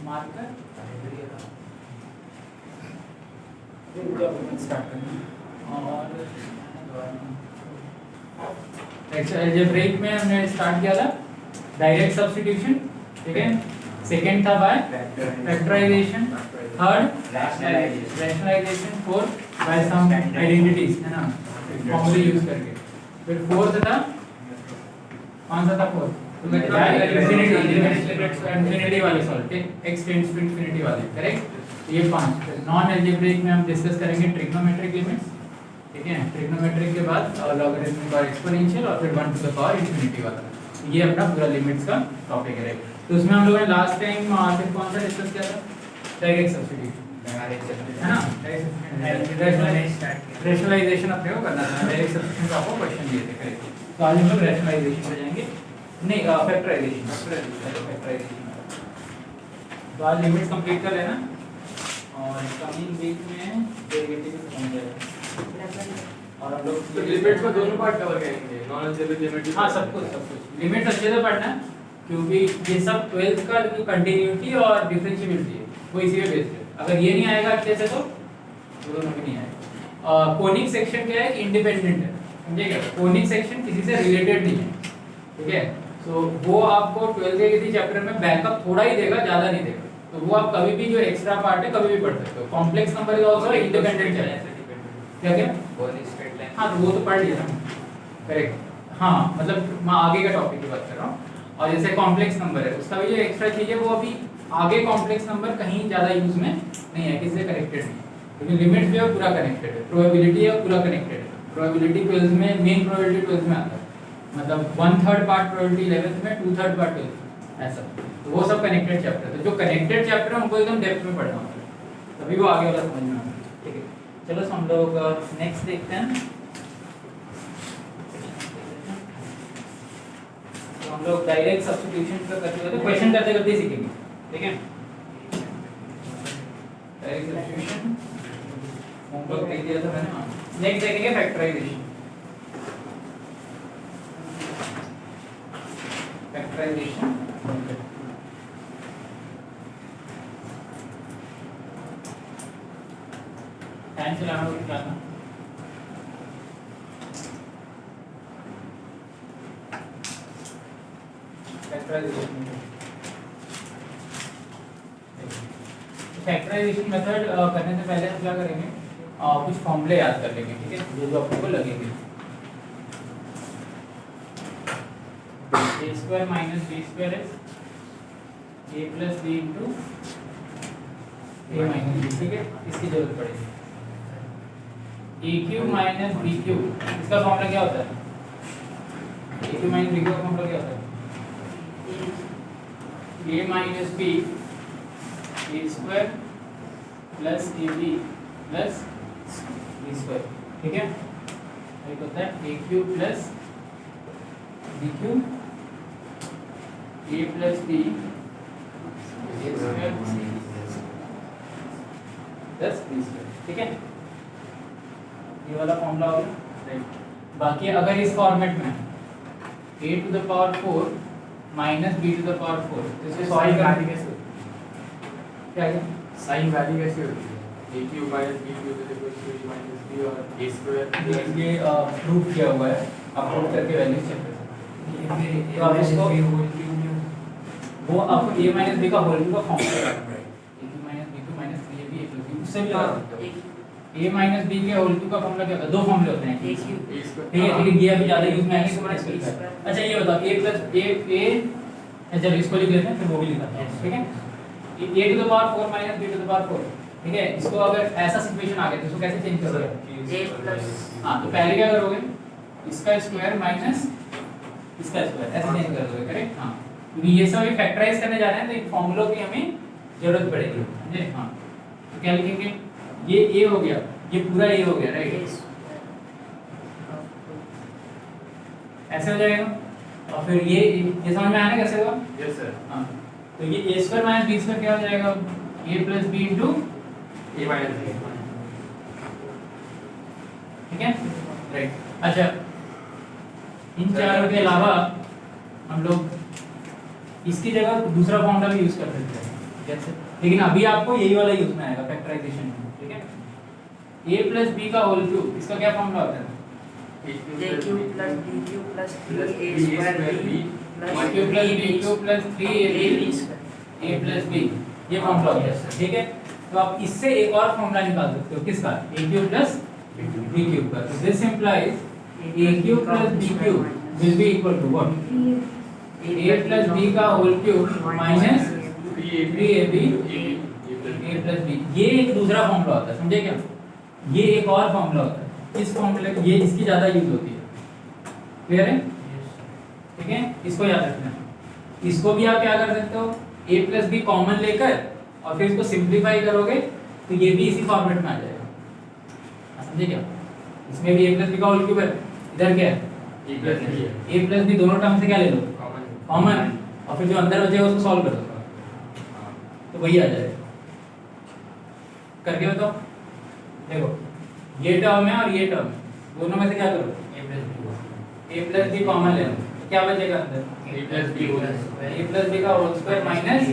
Marker start करना और algebraic में हमने स्टार्ट किया था डायरेक्ट सब्स्टिट्यूशन, ठीक है। सेकंड था by factorisation, third rationalisation, fourth by some identities, है ना, फॉर्मूले यूज करके। फिर फोर्थ था कौन सा था फोर्थ? इंफिनिटी वाले solve, x tends to infinity वाले, करेक्ट। ये पांच। नॉन अलजेब्रिक में हम डिस्कस करेंगे ट्रिग्नोमेट्रिक लिमिट्स, ठीक है। ट्रिग्नोमेट्रिक के बाद लॉगरिथमिक और एक्सपोनेंशियल और फिर 1 टू द पावर इंफिनिटी वाला, ये अपना पूरा लिमिट्स का टॉपिक है। तो उसमें हम लोगों ने लास्ट टाइम फिर कौन सा डिस्कस किया था? डायरेक्ट सब्स्टिट्यूशन, है ना, रैशनलाइजेशन आप प्रयोग करना था। डायरेक्ट सब्स्टिट्यूशन का आपको क्वेश्चन दिए थे, करेक्ट। तो आज हम लोग रैशनलाइजेशन पे जाएंगे, नहीं फैक्टराइजेशन। तो आज लिमिट्स कंप्लीट कर लेना और कमिंग वीक में डेरिवेटिव खत्म हो जाएगा और हम लोग तो लिमिट्स को दोनों पार्ट कवर करेंगे, नॉन अलजेब्रिक लिमिट। हाँ, सब कुछ लिमिट्स अच्छे से पढ़ना, क्योंकि ये सब 12th का जो कंटिन्यूटी और डिफरेंशिएबिलिटी है वो इसी पे बेस्ड है। अगर ये नहीं आएगा अच्छे से तो दोनों भी नहीं आएगा। कोनिक सेक्शन क्या है? इंडिपेंडेंट है, समझिएगा। कोनिक सेक्शन किसी से रिलेटेड नहीं है, ठीक है। तो वो आपको 12th के किसी चैप्टर में बैकअप थोड़ा ही देगा, ज्यादा नहीं देगा। तो वो आप कभी भी जो एक्स्ट्रा पार्ट है कभी भी पढ़ सकते हो। Complex number is also independent है, क्या क्या? हाँ, तो वो तो पढ़ लिया ना, करेक्ट। हाँ, मतलब मैं आगे का टॉपिक की बात कर रहा हूँ। और जैसे कॉम्प्लेक्स नंबर है, उसका भी जो एक्स्ट्रा चीज है वो अभी आगे कॉम्प्लेक्स नंबर कहीं ज्यादा यूज में नहीं है, किसी से कनेक्टेड नहीं, लेकिन लिमिट जो है पूरा कनेक्टेड है। प्रोबेबिलिटी है पूरा कनेक्टेड है। प्रोबेबिलिटी 12th में, मेन प्रोबेबिलिटी 12th में आता है, मतलब 1/3 पार्ट प्रोबेबिलिटी 11th में, 2/3 पार्ट 12th में, ऐसा। तो वो सब कनेक्टेड चैप्टर है। तो जो कनेक्टेड चैप्टर है उनको एकदम डेप्थ में पढ़ना होता है, तभी वो आगे वाला समझ में आता है, ठीक है। चलो तो हम लोग नेक्स्ट देखते हैं। तो हम लोग डायरेक्ट सब्स्टिट्यूशन का करते करते क्वेश्चन करते करते सीखेंगे, ठीक है। डायरेक्ट सब्स्टिट्यूशन होमवर्क दे दिया था मैंने। नेक्स्ट देखेंगे फैक्टराइजेशन। फैक्टराइजेशन टाइम चलाना होगा क्या? फैक्टराइजेशन मेथड करने से पहले हम क्या करेंगे, कुछ फॉर्मूले याद कर लेंगे, ठीक है, जो आपको लगेंगे। a² - b² है a + b × a - b, ठीक है। इसकी जरूरत पड़ेगी। a³ - b³, इसका फॉर्मूला क्या होता है? a³ - b³ का फॉर्मूला क्या होता है? a - b a² + ab + b², ठीक है। एक होता है a³ + b³ a + b a² + b², ठीक है। ये वाला फॉर्मूला हो गया। बाकी अगर इस फॉर्मेट में a⁴ - b⁴ तो इसे सॉल्व करने कैसे होती है? क्या है साइन वैल्यू कैसे होती है? a³ - b³ b और a²। ये प्रूफ किया हुआ है, आप प्रूफ करके वैल्यू चेक कर सकते हैं। तो आप इसको वो आपको a - b का होल क्यूब का फॉर्मूला लगाना पड़ेगा। a³ - b² - 3ab a + b, उससे भी लगा सकते हो। a - b के होल क्यूब का फॉर्मूला क्या होता है? दो फॉर्मूले होते हैं, ठीक है। ये अभी ज्यादा यूज में आएंगे तो मैंने इसको लिखा है। अच्छा, ये बताओ चलो इसको लिख लेते हैं, फिर वो भी लिखा है, ठीक है। a⁴ - b⁴, ठीक है। इसको अगर ऐसा सिचुएशन आ गया तो इसको कैसे चेंज करोगे? हाँ, तो पहले क्या करोगे, इसका स्क्वायर माइनस इसका स्क्वायर, ऐसे चेंज कर दोगे, करेक्ट। हाँ, क्योंकि ये सब फैक्टराइज करने जा रहे हैं तो इन फॉर्मूलों की हमें जरूरत पड़ेगी, समझे। हाँ, तो क्या लिखेंगे? ये a हो गया, ये पूरा a हो गया, राइट, ऐसे हो जाएगा। और फिर ये समझ में आना कैसे होगा? Yes sir. हाँ, तो ये a² - b² क्या हो जाएगा? a + b × a - b, ठीक है, राइट। अच्छा, इन चारों के अलावा हम लोग इसकी जगह दूसरा फॉर्मूला भी यूज कर सकते हैं, कैसे, लेकिन अभी आपको यही वाला यूज में आएगा फैक्टराइजेशन में, ठीक है। a प्लस बी का होल क्यूब, इसका क्या फॉर्मूला होता है? a cube plus b cube plus 3a square b plus a cube plus b cube plus 3ab a plus b, ये फॉर्मूला होता है, ठीक है। तो आप इससे एक और फॉर्मूला निकाल सकते हो, किसका? a cube plus b cube का। This implies a cube plus b cube will be equal to what? a plus b का whole cube minus 3ab a plus b। ये एक दूसरा फॉर्मूला होता है, समझे क्या? ये एक और फॉर्मूला होता है, इस फॉर्मूले को, ये इसकी ज्यादा यूज होती है, क्लियर है? ठीक है, इसको याद रखना। इसको भी आप क्या कर सकते हो, a प्लस बी कॉमन लेकर और फिर इसको सिंप्लीफाई करोगे तो ये भी इसी फॉर्मेट में आ जाएगा, समझे क्या? इसमें भी a प्लस बी का होल क्यूब है, इधर क्या है? a प्लस b है, a प्लस बी दोनों टर्म से क्या ले लो? कॉमन, और फिर जो अंदर बचेगा उसको सॉल्व कर दो, तो वही आ जाएगा। करके बताओ, देखो ये टर्म है और ये टर्म है, दोनों में से क्या करो? a प्लस बी कॉमन ले लो, क्या बचेगा अंदर? a plus b whole a plus B का होल स्क्वायर माइनस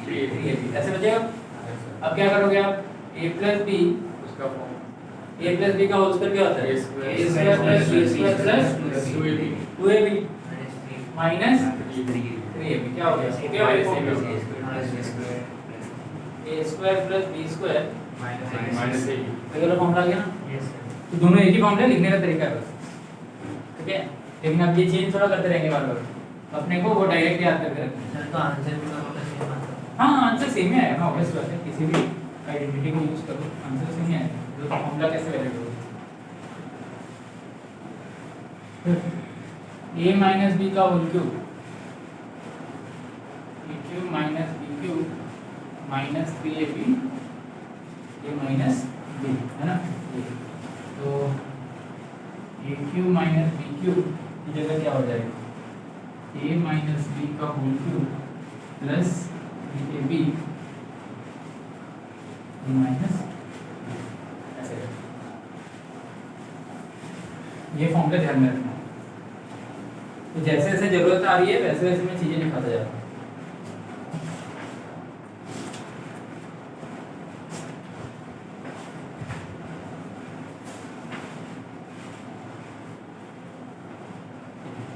3ab, ऐसे बचेगा। अब क्या करोगे आप? a प्लस बी, उसका फॉर्म a प्लस बी का होल स्क्वायर क्या होता है? a square a square plus b square plus 2ab 2ab minus 3ab, क्या हो गया? क्या हो गया? a square plus b square minus ab regular formula आ गया ना? तो दोनों एक ही फॉर्मूला लिखने का तरीका है बस, ठीक है। लेकिन अब ये चेंज थोड़ा करते रहेंगे बार बार, अपने को वो डायरेक्ट याद करके रखना है। हाँ, आंसर सेम ही आएगा ना, ऑब्वियस बात है, किसी भी आइडेंटिटी को यूज करो आंसर सेम ही आएगा, तो फॉर्मूला कैसे वैलिड होगा? a माइनस b का whole cube, a cube minus b cube minus 3ab ये माइनस b है ना, तो a cube minus b cube की जगह क्या हो जाएगा? a माइनस b का whole cube plus ab minus, ऐसे ये फॉर्मूला ध्यान में रखना। तो जैसे जैसे जरूरत आ रही है वैसे वैसे मैं चीजें लिखाता जा रहा हूँ।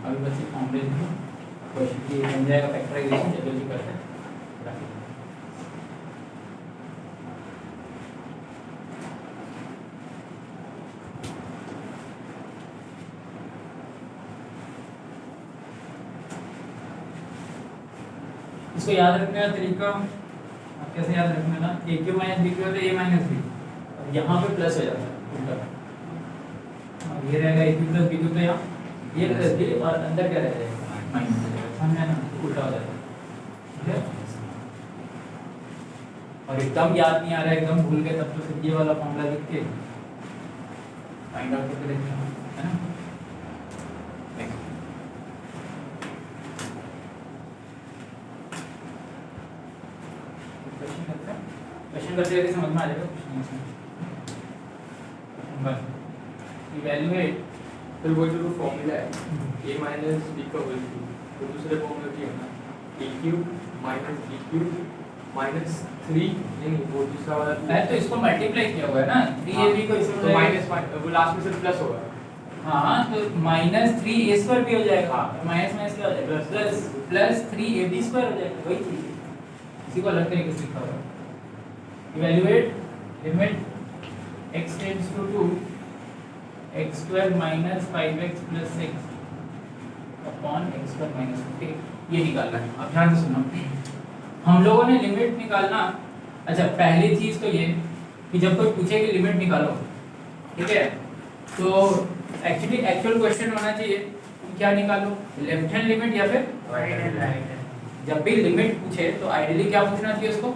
अभी बस ये फॉर्मूले लिखो, क्वेश्चन ये बन जाएगा फैक्टराइजेशन, जल्दी करते हैं। इसको याद रखने का तरीका आप कैसे याद रखना ना, a cube minus b cube होता है a माइनस b, और यहाँ पे प्लस हो जाता है उल्टा, और ये रहेगा a cube plus b cube, तो यहाँ ये प्लस b और अंदर क्या रह जाएगा? माइनस हो जाएगा, समझा ना? उल्टा हो जाता है, ठीक है। और एकदम याद नहीं आ रहा है, एकदम भूल गए, तब तो फिर ये वाला फॉर्मूला लिख के फाइंड आउट करके देखते हैं, है ना। क्वेश्चन करते रहते समझ में आ जाएगा, कुछ नहीं इसमें। बस इवैल्यूएट, फिर वो जो फॉर्मूला है a माइनस b का होल क्यूब, तो दूसरे फॉर्मूला की है ना a cube minus b cube minus 3, नहीं वो दूसरा वाला है, तो इसको मल्टीप्लाई किया हुआ है ना, 3ab को इसमें तो माइनस वो लास्ट में सिर्फ प्लस होगा। हाँ, तो माइनस 3a स्क्वायर भी हो जाएगा, माइनस माइनस क्या हो जाएगा? प्लस प्लस 3ab स्क्वायर हो जाएगा, वही चीज है, इसी को अलग तरीके से लिखा हुआ है। Evaluate limit x tends to 2 x square minus 5x plus 6 upon x square minus 15, ये निकालना है। अब ध्यान से सुनो, हम लोगों ने लिमिट निकालना, अच्छा पहली चीज तो ये कि जब कोई पूछे कि लिमिट निकालो, ठीक है, तो एक्चुअली एक्चुअल क्वेश्चन होना चाहिए कि क्या निकालो, लेफ्ट हैंड लिमिट या फिर राइट हैंड। जब भी लिमिट पूछे तो आइडियली क्या पूछना चाहिए उसको,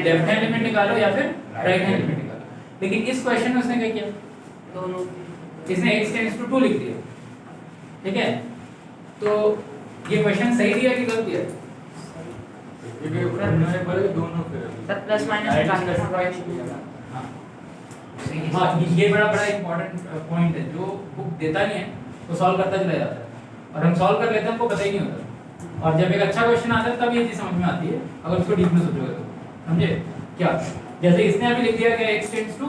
लेफ्ट हैंड लिमिट निकालो या फिर राइट हैंड लिमिट निकालो। लेकिन इस क्वेश्चन में उसने क्या किया, दोनों, इसने x टेंड्स टू 2 लिख दिया, ठीक है। तो ये क्वेश्चन सही दिया कि गलत दिया? क्योंकि उन्होंने बोला दोनों फिर सर प्लस माइनस स्पेसिफाई नहीं किया ना। हाँ, ये बड़ा बड़ा इंपॉर्टेंट पॉइंट है, जो बुक देता नहीं है वो सॉल्व करता चला जाता है, और हम सॉल्व कर लेते हैं हमको पता ही नहीं होता, और जब एक अच्छा क्वेश्चन आता है तब ये चीज समझ में आती है, अगर उसको डीप में सोचोगे तो। समझे क्या? जैसे इसने अभी लिख दिया कि x टेंड्स टू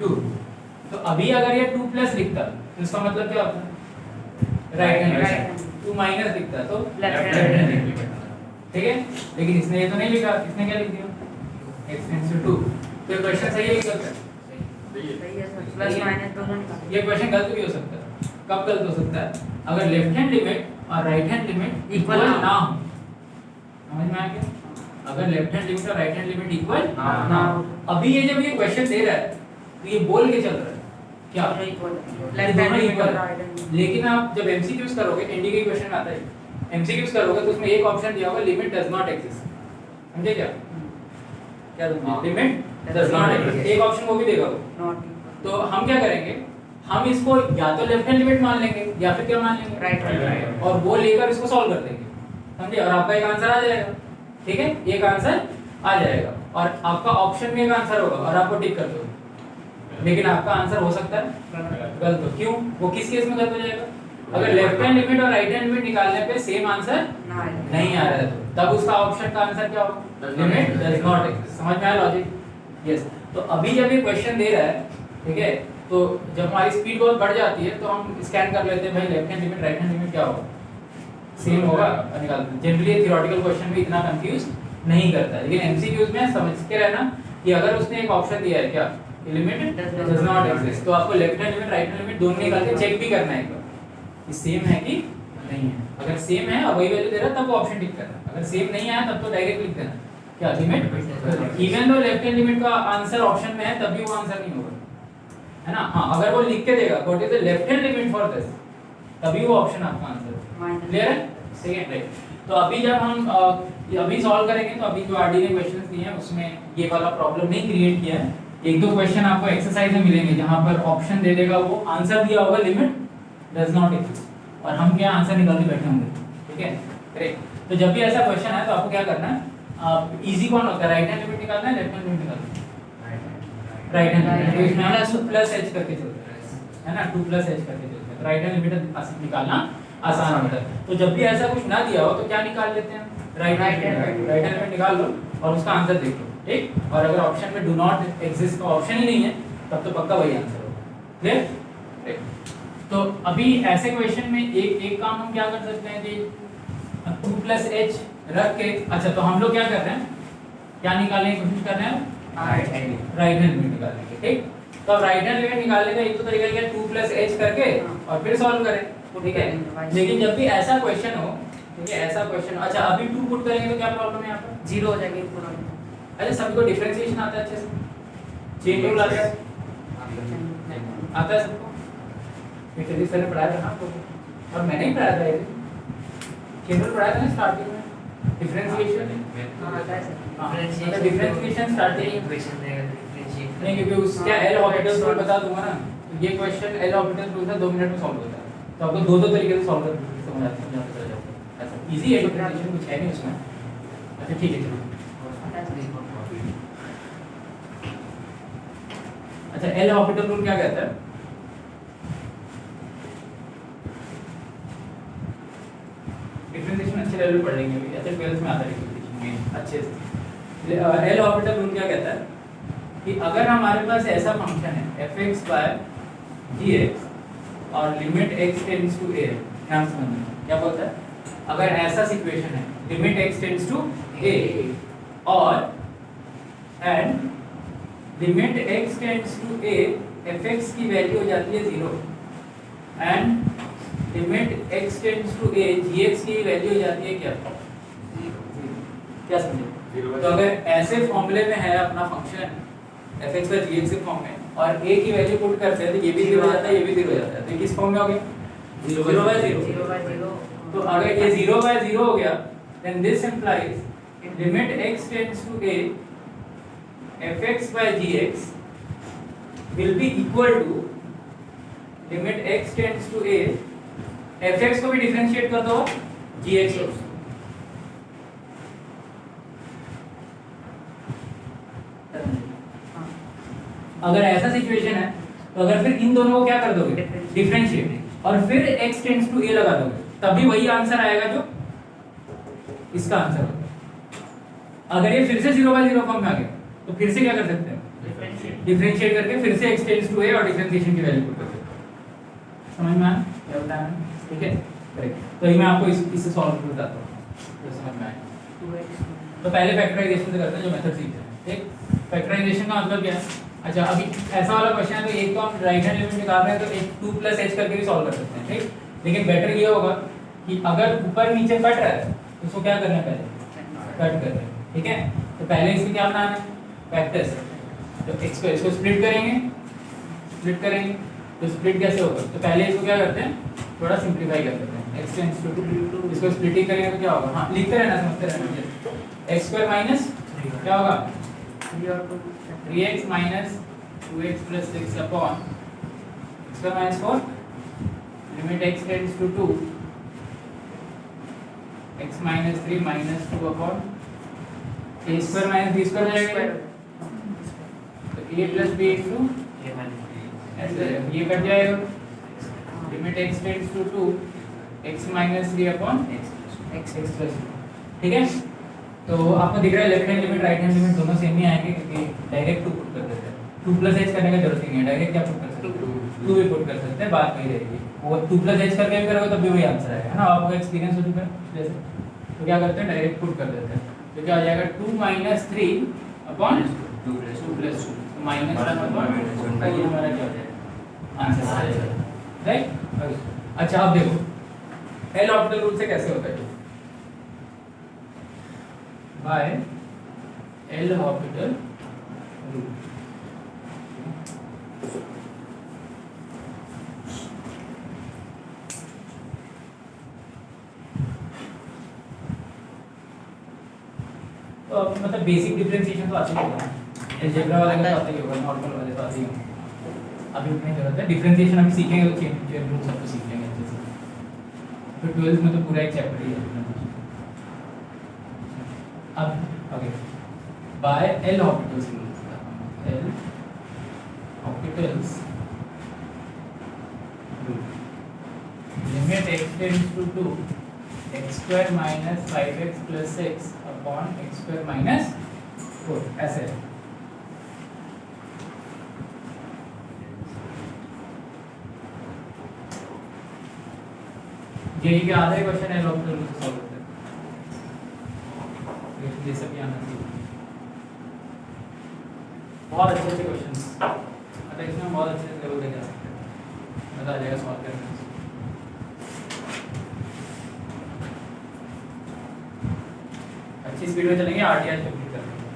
2, तो अभी अगर ये 2 प्लस लिखता तो इसका मतलब क्या होता? राइट हैंड, 2 माइनस लिखता तो Left लेफ्ट hand। हैंड। ठीक है, लेकिन इसने ये तो नहीं लिखा, इसने क्या लिख दिया? x tends to 2। तो ये क्वेश्चन सही है कि गलत है? सही है सर, प्लस माइनस दोनों निकालो। ये क्वेश्चन गलत भी हो सकता है। कब गलत हो सकता है? अगर लेफ्ट हैंड लिमिट और राइट हैंड लिमिट इक्वल ना हो। समझ में आ गया? अगर लेफ्ट हैंड लिमिट और राइट हैंड लिमिट इक्वल ना हो। अभी ये जब ये क्वेश्चन दे रहा है तो ये बोल के चल रहा है क्या? दोनों इक्वल है। दोनों लेफ्ट हैंड equal और है। Right hand. लेकिन आप जब एमसीक्यूज करोगे, एनडी के क्वेश्चन में आता है, एमसीक्यूज करोगे तो उसमें एक ऑप्शन दिया होगा लिमिट डज नॉट एग्जिस्ट। समझे क्या? क्या समझे? लिमिट डज नॉट एग्जिस्ट, एक ऑप्शन वो भी देगा वो। Not equal. तो हम क्या करेंगे? हम इसको या तो लेफ्ट हैंड लिमिट मान लेंगे या फिर क्या मान लेंगे? Right hand. और वो लेकर इसको सॉल्व कर देंगे। समझे? और आपका एक आंसर आ जाएगा। ठीक है, एक आंसर आ जाएगा और आपका ऑप्शन में एक आंसर होगा और आपको टिक कर दो। लेकिन आपका आंसर हो सकता है गलत। हो क्यों? वो किस केस में गलत हो जाएगा? अगर लेफ्ट हैंड लिमिट और राइट हैंड लिमिट निकालने पे सेम आंसर नहीं आ रहा है तो तब उसका ऑप्शन का आंसर क्या होगा? Limit does not exist. समझ में आया लॉजिक? यस। तो अभी जब ये क्वेश्चन दे रहा है, ठीक है, तो जब हमारी स्पीड बहुत बढ़ जाती है तो हम स्कैन कर लेते हैं भाई left hand limit right hand limit क्या होगा, सेम होगा और निकालते हैं। जनरली थ्योरेटिकल क्वेश्चन भी इतना कंफ्यूज नहीं करता है, लेकिन एमसीक्यूज में समझ के रहना कि अगर उसने एक ऑप्शन दिया है क्या लिमिट डज नॉट एग्जिस्ट, तो आपको left hand limit right hand limit दोनों निकाल के चेक भी करना है एक बार कि सेम है कि नहीं है। अगर सेम है और वही वैल्यू दे रहा है तब वो ऑप्शन टिक करना। अगर सेम नहीं आया तब तो डायरेक्ट लिख देना क्या limit, even though left hand limit का आंसर ऑप्शन में है तब भी वो आंसर नहीं होगा, है ना? हाँ, अगर वो लिख के देगा what is the left hand limit for this, तभी वो ऑप्शन आपका आंसर। क्लियर है? Second right. तो अभी जब हम अभी सॉल्व करेंगे तो अभी जो आरडी ने क्वेश्चंस दिए हैं उसमें ये वाला प्रॉब्लम नहीं क्रिएट किया है। एक दो क्वेश्चन आपको एक्सरसाइज में मिलेंगे जहां पर ऑप्शन दे देगा, वो आंसर दिया होगा लिमिट डज नॉट एग्जिस्ट और हम क्या आंसर निकाल के बैठे होंगे। ठीक है, करेक्ट। तो जब भी ऐसा क्वेश्चन है तो आपको क्या करना है, इजी कौन होता है, राइट हैंड लिमिट निकालना है लेफ्ट हैंड लिमिट निकालना है? Right hand limit. तो इसमें हम प्लस एच करके चलते हैं, है ना, 2 प्लस एच करके चलते हैं। राइट हैंड लिमिट निकालना आसान होता है। तो जब भी ऐसा कुछ ना दिया हो तो क्या निकाल लेते हैं, राइट हैंड लिमिट निकाल लो और उसका आंसर देख लो। ठीक, और अगर ऑप्शन में डू नॉट एग्जिस्ट का ऑप्शन ही नहीं है तब तो पक्का वही आंसर होगा। क्लियर? तो अभी ऐसे क्वेश्चन में एक काम हम क्या कर सकते हैं कि 2 प्लस एच रख के, अच्छा तो हम लोग क्या कर रहे हैं, क्या निकालने की कोशिश कर रहे हैं, राइट हैंड लिमिट निकालने की। ठीक, तो अब राइट हैंड लिमिट निकालने का एक तो तरीका क्या, 2 प्लस एच करके और फिर सॉल्व करें। ठीक है, लेकिन जब भी ऐसा क्वेश्चन हो, ठीक है, ऐसा क्वेश्चन, अच्छा अभी 2 पुट करेंगे तो क्या प्रॉब्लम है यहाँ पर, 0 हो जाएगी पूरा। अच्छा सभी को डिफरेंशिएशन आता है अच्छे से, चेन रूल आता है, आता है सबको? ये फिजिक्स सर ने पढ़ाया था ना आपको, और मैंने ही पढ़ाया था ये, चेन रूल पढ़ाया था ना स्टार्टिंग में, डिफरेंशिएशन। आता है मतलब डिफरेंशिएशन स्टार्टिंग इक्वेशन देगा डिफरेंशिएट नहीं, क्योंकि उसका एल ऑर्बिटल रूल बता दूंगा ना, तो ये क्वेश्चन एल ऑर्बिटल रूल से 2 मिनट में सॉल्व होता है। तो आपको दो तरीके से सॉल्व करके समझाते चला जाता है। ऐसा इजी है, डिफरेंशिएशन कुछ है नहीं उसमें। अच्छा ठीक है, चलो। अच्छा एल ऑर्बिटल रूल क्या कहता है, डिफरेंशिएशन अच्छे लेवल पे पढ़ लेंगे अभी, अच्छा 12th में आता है डिफरेंशिएशन अच्छे से। एल ऑर्बिटल रूल क्या कहता है कि अगर हमारे पास ऐसा फंक्शन है fx by gx और limit x tends to a, ध्यान से समझना क्या बोलता है, अगर ऐसा सिचुएशन है limit x tends to a और and limit x tends to a fx की वैल्यू हो जाती है 0 and limit x tends to a gx की वैल्यू हो जाती है क्या, क्या समझे? तो अगर ऐसे फॉर्मूले में है अपना फंक्शन fx by gx के फॉर्म में और a की वैल्यू पुट करते हैं तो ये भी 0 हो जाता है, ये भी 0 हो जाता है, तो किस फॉर्म में हो गया, 0 by 0। तो अगर ये 0 by 0 हो गया then this implies limit x tends to a fx by gx will be equal to limit x tends to a fx को भी डिफरेंशिएट कर दो gx को। अगर ऐसा सिचुएशन है तो अगर फिर इन दोनों को क्या कर दोगे, डिफरेंशिएट, और फिर x टेंड्स टू a लगा दोगे तभी वही आंसर आएगा जो इसका आंसर होगा। अगर ये फिर से 0/0 फॉर्म में आ गया तो फिर से क्या कर सकते हैं, डिफरेंशिएट करके फिर से x टेंड्स टू a और डिफरेंशिएशन की वैल्यू पुट कर सकते हैं। समझ में आया क्या बताया मैंने? ठीक है, करेक्ट। तो ये मैं आपको इससे सॉल्व करके बताता हूँ तो समझ में आए। 2x तो पहले फैक्टराइजेशन से करते हैं, जो मेथड सीखते हैं। ठीक, फैक्टराइजेशन का मतलब क्या है? अच्छा, अभी ऐसा वाला क्वेश्चन है तो एक तो हम राइट हैंड लिमिट निकाल रहे हैं तो एक 2 + h करके भी सॉल्व कर सकते हैं। ठीक, लेकिन बेटर ये होगा कि अगर ऊपर नीचे कट रहा है तो उसको क्या करना है, पहले कट कर रहे हैं। ठीक है, तो पहले इसमें क्या बनाना है, फैक्टर्स। तो x को इसको स्प्लिट करेंगे तो स्प्लिट कैसे होगा, तो पहले इसको क्या करते हैं, थोड़ा सिंपलीफाई कर देते हैं। x टेंड्स टू 2, इसको स्प्लिटिंग करेंगे तो क्या होगा, हाँ लिखते रहना, समझते रहना। x² माइनस क्या होगा, 3x minus 2x + 6 upon x² minus 4 limit x tends to 2 x minus 3 minus 2 upon a² minus b² हो जाएगा। तो a + b into ऐसे ये कट जाएगा, limit x tends to 2 x minus 3 upon x + 2। ठीक है, तो आपको दिख रहा है left hand limit right hand limit दोनों सेम ही आएंगे क्योंकि डायरेक्ट 2 पुट कर देते हैं। 2 + h करने का जरूरत नहीं है, डायरेक्ट क्या पुट कर सकते हैं, 2 भी पुट कर सकते हैं, बात वही रहेगी। वो 2 + h करके भी करोगे तब भी वही आंसर आएगा, है ना? आपको एक्सपीरियंस हो चुका है जैसे। तो क्या करते हैं, डायरेक्ट पुट कर देते हैं। तो क्या आ जाएगा, 2 - 3 अपॉन 2 + 2 तो माइनस 1 अपॉन ये हमारा क्या हो जाएगा, आंसर आ जाएगा। राइट, अच्छा अब देखो एल ऑर्बिटल रूल से कैसे होता है, बाय एल ऑर्बिटल रूल। तो मतलब बेसिक डिफरेंशिएशन तो आती ही होगा, अलजेब्रा वाले का तो आता ही होगा, नॉर्मल वाले तो आते ही होंगे। अभी उतनी जरूरत है, डिफरेंशिएशन अभी सीखेंगे तो चेन रूल सब तो सीख लेंगे अच्छे से। तो 12th में तो पूरा एक चैप्टर ही है। अब okay, by L orbitals rule, L orbitals rule, limit x tends to 2 x² minus 5x + 6 upon x² minus 4 ऐसे है। यही के आधे क्वेश्चन एल ऑर्बिटल रूल से सॉल्व करते हैं, ये सब भी आना चाहिए। बहुत अच्छे अच्छे क्वेश्चंस, मतलब इसमें बहुत अच्छे लेवल तक जा सकते हैं, मजा आ जाएगा सॉल्व करने में। अच्छी स्पीड में चलेंगे, आरटीआर कंप्लीट कर लेंगे।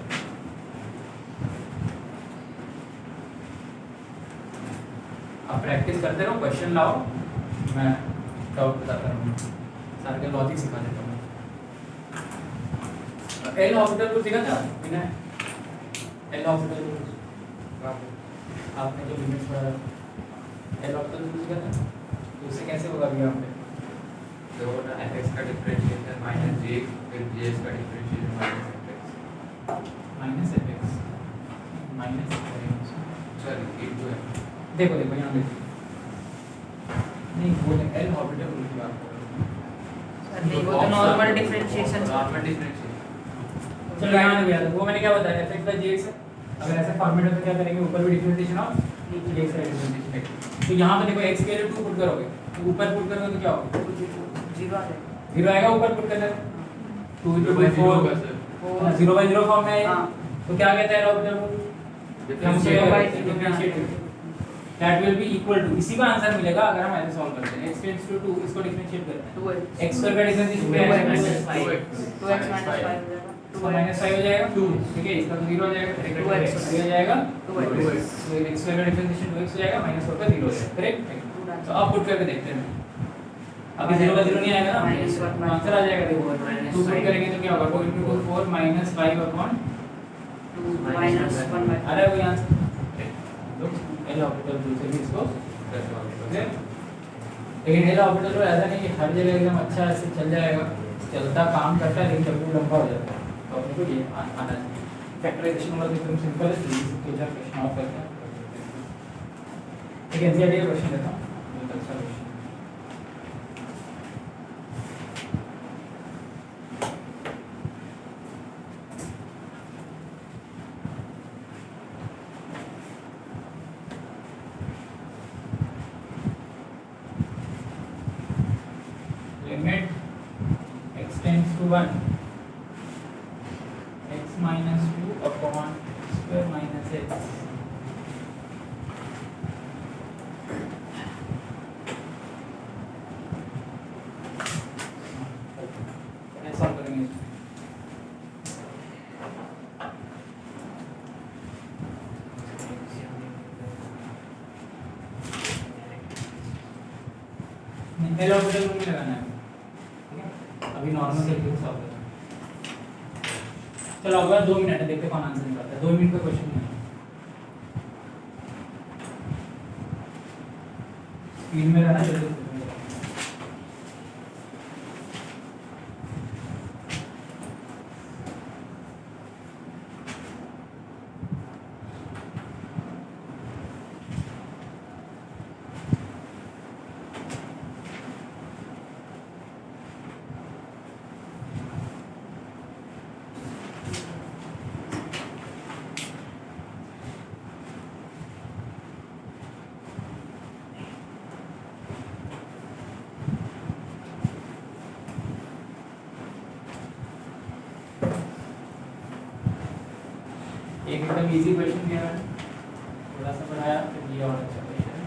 आप प्रैक्टिस करते रहो, क्वेश्चन लाओ, मैं डाउट बताता रहूँ, सारे के लॉजिक सिखा देता हूँ। एल ऑर्बिटल रूल सीखा था बिना, एल ऑर्बिटल रूल आपने जो लिमिट्स पढ़ा, एल ऑर्बिटल रूल सीखा था, तो उससे कैसे होगा अभी यहाँ पे, तो ना fx का डिफरेंशिएशन -j फिर j's का differentiation -fx minus sorry into है। देखो देखो यहाँ देखो, नहीं वो एल ऑर्बिटल रूल की बात कर रहा हूँ। सर नहीं, वो तो नॉर्मल डिफरेंशिएशन। नॉर्मल डिफरेंशिएशन चलो यहाँ भी याद है, वो मैंने क्या बताया, fx + gx है। अगर ऐसे फॉर्मेट में तो क्या करेंगे, ऊपर भी डिफरेंशिएशन और नीचे gx का डिफरेंशिएशन। तो यहाँ पे देखो x के लिए 2 पुट करोगे तो ऊपर पुट करोगे तो क्या होगा, 0 आ जाएगा। 0 आएगा ऊपर पुट करने से, 2 × 4 0/0 फॉर्म में आएगा। तो क्या कहता है orbital rule, differentiate that will be equal to, इसी का आंसर मिलेगा अगर हम ऐसे सॉल्व करते हैं। x टेंड्स टू 2 इसको डिफरेंशिएट करते हैं, 2x x² का डिफरेंशिएशन क्या है, -5 2x - 5 हो जाएगा, -5 हो जाएगा 2, ठीक है, इसका तो 0 हो जाएगा, 2x हो जाएगा 2x, तो x² का डिफरेंशिएशन 2x हो जाएगा, -4 का 0 हो जाएगा, करेक्ट। तो अब पुट करके देखते हैं, अभी 0/0 नहीं आएगा ना, -1 आंसर आ जाएगा। देखो 2 पुट करेंगे तो क्या होगा, 2 × 2 4 -5 अपॉन 2 -1 अरे वो आंसर एल ऑर्बिटल रूल से भी इसको ओके। लेकिन एल ऑर्बिटल रूल ऐसा नहीं कि हर जगह एकदम अच्छा ऐसे चल जाएगा, चलता काम करता है लेकिन कभी लंबा हो जाता है, तो अपने को ये आना चाहिए। फैक्टराइजेशन वाला एकदम सिंपल है, तो जब क्वेश्चन ऑफ करते हैं ठीक है, एनसीईआरटी का क्वेश्चन देता हूँ, बहुत अच्छा question. Limit x tends to 1 x minus 2 upon square minus x। Solve करेंगे पहले ऑर्बिटल में लगाना है, ठीक है? अभी नॉर्मल सर्किट सॉल्व करना है। चलो अगला 2 मिनट है, देखते कौन आंसर निकालता है। 2 मिनट का क्वेश्चन है। स्क्रीन में रहना जल्दी। एक एकदम इजी क्वेश्चन दिया है, थोड़ा सा बढ़ाया तो ये और अच्छा क्वेश्चन है।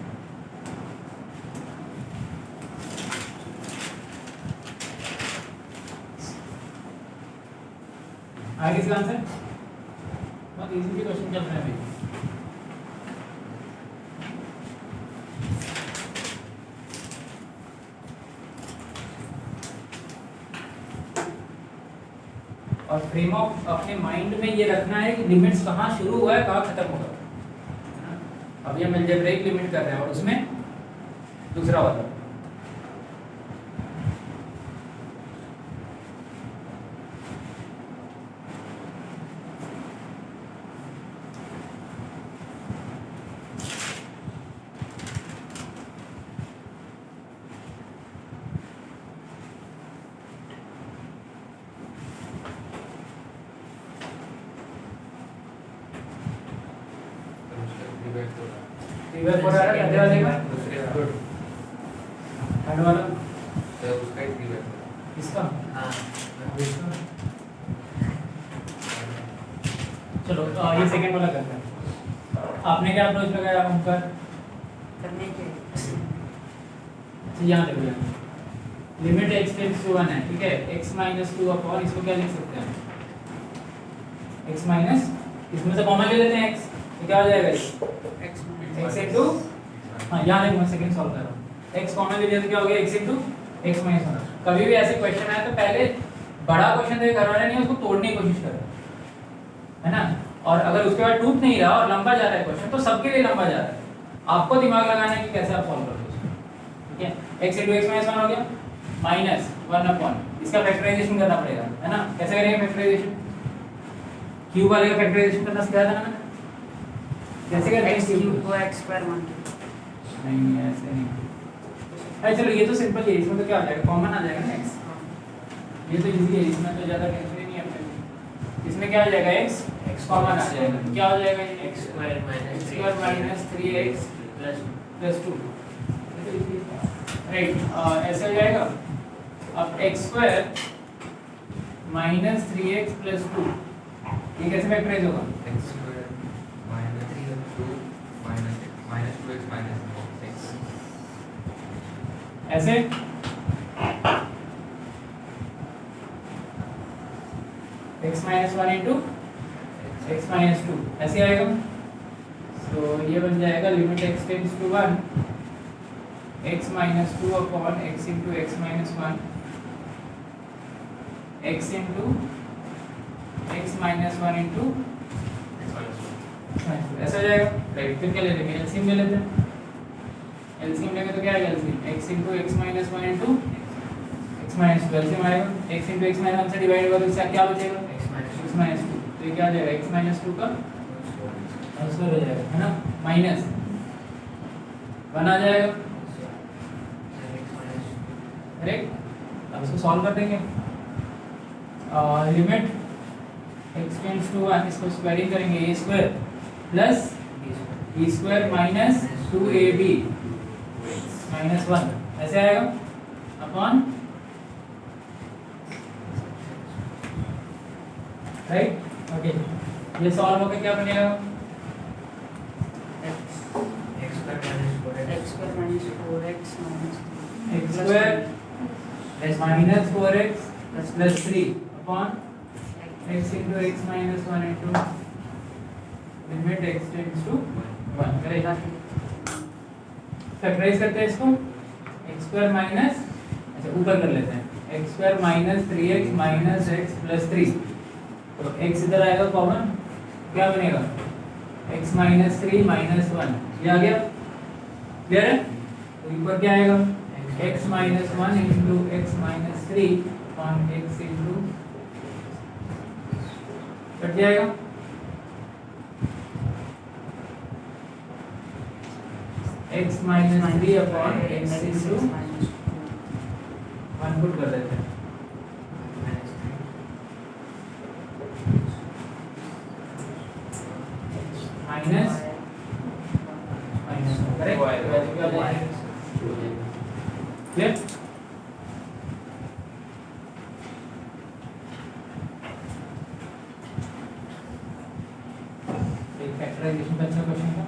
आगे इसका आंसर बहुत इजी क्वेश्चन चल रहा है अभी। और फ्रेम ऑफ अपने माइंड में ये रखना है कि लिमिट्स कहाँ शुरू हुआ है कहाँ खत्म होगा, है ना? अभी हम अलजेब्रिक लिमिट कर रहे हैं और उसमें दूसरा वाला रिवर्स हो रहा है पहले वाले का दूसरे गुड थर्ड वाला तो उसका ही रिवर्स इसका हाँ अब इसका चलो ये सेकंड वाला करते हैं। आपने क्या अप्रोच लगाया ओमकार? करने के यहाँ देखो यहाँ लिमिट x टेंड्स टू 1 है, ठीक है? x माइनस 2 अपॉन इसको क्या लिख सकते हैं? x माइनस इसमें से कॉमन ले लेते हैं x तो क्या हो जाएगा x इनटू हाँ यहाँ देखो मैं सेकंड सॉल्व कर रहा हूँ। x कॉमन ले लिया तो क्या हो गया x इनटू x माइनस 1। कभी भी ऐसे क्वेश्चन आए तो पहले बड़ा क्वेश्चन देकर करवाना नहीं, उसको तोड़ने की कोशिश करो, है ना? और अगर उसके बाद टूट नहीं रहा और लंबा जा रहा है क्वेश्चन तो सबके लिए लंबा जा रहा है, आपको दिमाग लगाना है कि कैसे आप सॉल्व करोगे उसको, ठीक है? x इनटू x माइनस 1 हो गया माइनस 1 अपॉन इसका फैक्टराइजेशन करना पड़ेगा, है ना? कैसे करेंगे फैक्टराइजेशन? क्यूब वाले का फैक्टराइजेशन करना सिखाया था ना मैंने, कैसे करते हैं x क्यूब? क्यूब को x स्क्वायर मान के नहीं ऐसे नहीं। अरे चलो ये तो सिंपल है, इसमें तो क्या आ जाएगा कॉमन आ जाएगा ना x, ये तो इजी है, इसमें तो ज़्यादा टेंशन ही नहीं है अपने। इसमें क्या आ जाएगा x कॉमन आ जाएगा, क्या हो जाएगा ये x square minus 3x plus 2 right, ऐसे हो जाएगा। अब x square minus 3x plus 2 ये कैसे फैक्टराइज होगा? x square minus 2 minus 2x minus 6 ऐसे x minus 1 into x minus 2 ऐसे आएगा। तो ये बन जाएगा limit x tends to 1 x minus 2 upon x into x minus 1 x into x minus 1 into ऐसा हो जाएगा राइट। फिर क्या ले लेंगे? एलसीएम ले लेते हैं। एलसीएम लेंगे तो क्या आएगा? LCM x into x minus 1 into x minus 2 LCM आएगा। x इंटू एक्स माइनस 1 से डिवाइड होगा तो इससे क्या बचेगा? x minus 2। तो ये क्या आ जाएगा? x माइनस 2 का होल स्क्वायर हो जाएगा, है ना? माइनस 1 आ जाएगा करेक्ट। अब इसको सॉल्व कर देंगे। लिमिट x टेंड्स टू 1 इसको स्क्वायरिंग करेंगे a square plus b square minus 2ab minus 1 ऐसे आएगा अपॉन राइट। ओके, ये सॉल्व होकर क्या बनेगा? x square minus 4x minus x square minus 4x plus 3 upon x into x minus 1 into limit x tends to 1, correct. Factorise करते हैं इसको, x square minus, अच्छा ऊपर कर लेते हैं, x square minus 3x minus x plus 3, तो x इधर आएगा कॉमन, क्या बनेगा? x माइनस 3 माइनस 1, ये आ गया, क्लियर है? तो ऊपर क्या आएगा? x minus 1 into x minus 3 upon x into, cut जाएगा, x minus 3 upon x into 1 put कर देते हैं, माइनस करेक्ट, क्लियर? एक फैक्टराइजेशन का अच्छा क्वेश्चन था।